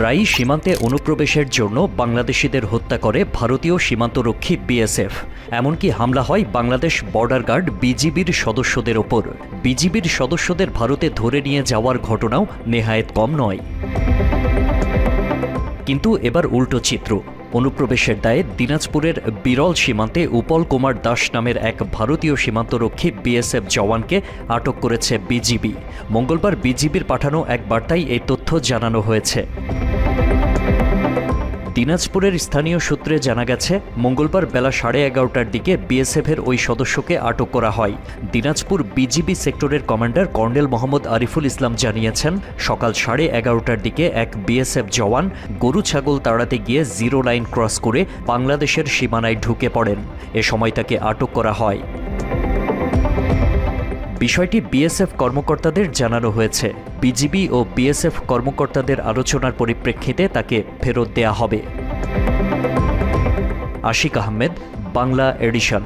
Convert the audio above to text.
প্রায়ই সীমান্তে অনুপ্রবেশের জন্য বাংলাদেশিদের হত্যা করে ভারতীয় সীমান্তরক্ষী বিএসএফ। এমনকি হামলা হয় বাংলাদেশ বর্ডার গার্ড বিজিবির সদস্যদের ওপর। বিজিবির সদস্যদের ভারতে ধরে নিয়ে যাওয়ার ঘটনাও নেহায়েত কম নয়। কিন্তু এবার উল্টো চিত্র। অনুপ্রবেশের দায়ে দিনাজপুরের বিরল সীমান্তে উপল কুমার দাস নামের এক ভারতীয় সীমান্তরক্ষী বিএসএফ জওয়ানকে আটক করেছে বিজিবি। মঙ্গলবার বিজিবির পাঠানো এক বার্তায় এই তথ্য জানানো হয়েছে। দিনাজপুরের স্থানীয় সূত্রে জানা গেছে, মঙ্গলবার বেলা 11:30টার দিকে বিএসএফের ওই সদস্যকে আটক করা হয়। দিনাজপুর বিজিবি সেক্টরের কমান্ডার কর্নেল মোহাম্মদ আরিফুল ইসলাম জানিয়েছেন, সকাল 11:30টার দিকে এক বিএসএফ জওয়ান গরু ছাগল তাড়াতে গিয়ে জিরো লাইন ক্রস করে বাংলাদেশের সীমানায় ঢুকে পড়েন। এ সময় তাকে আটক করা হয়। বিষয়টি বিএসএফ কর্মকর্তাদের জানানো হয়েছে। বিজিবি ও বিএসএফ কর্মকর্তাদের আলোচনার পরিপ্রেক্ষিতে তাকে ফেরত দেয়া হবে। আশিক আহমেদ, বাংলা এডিশন।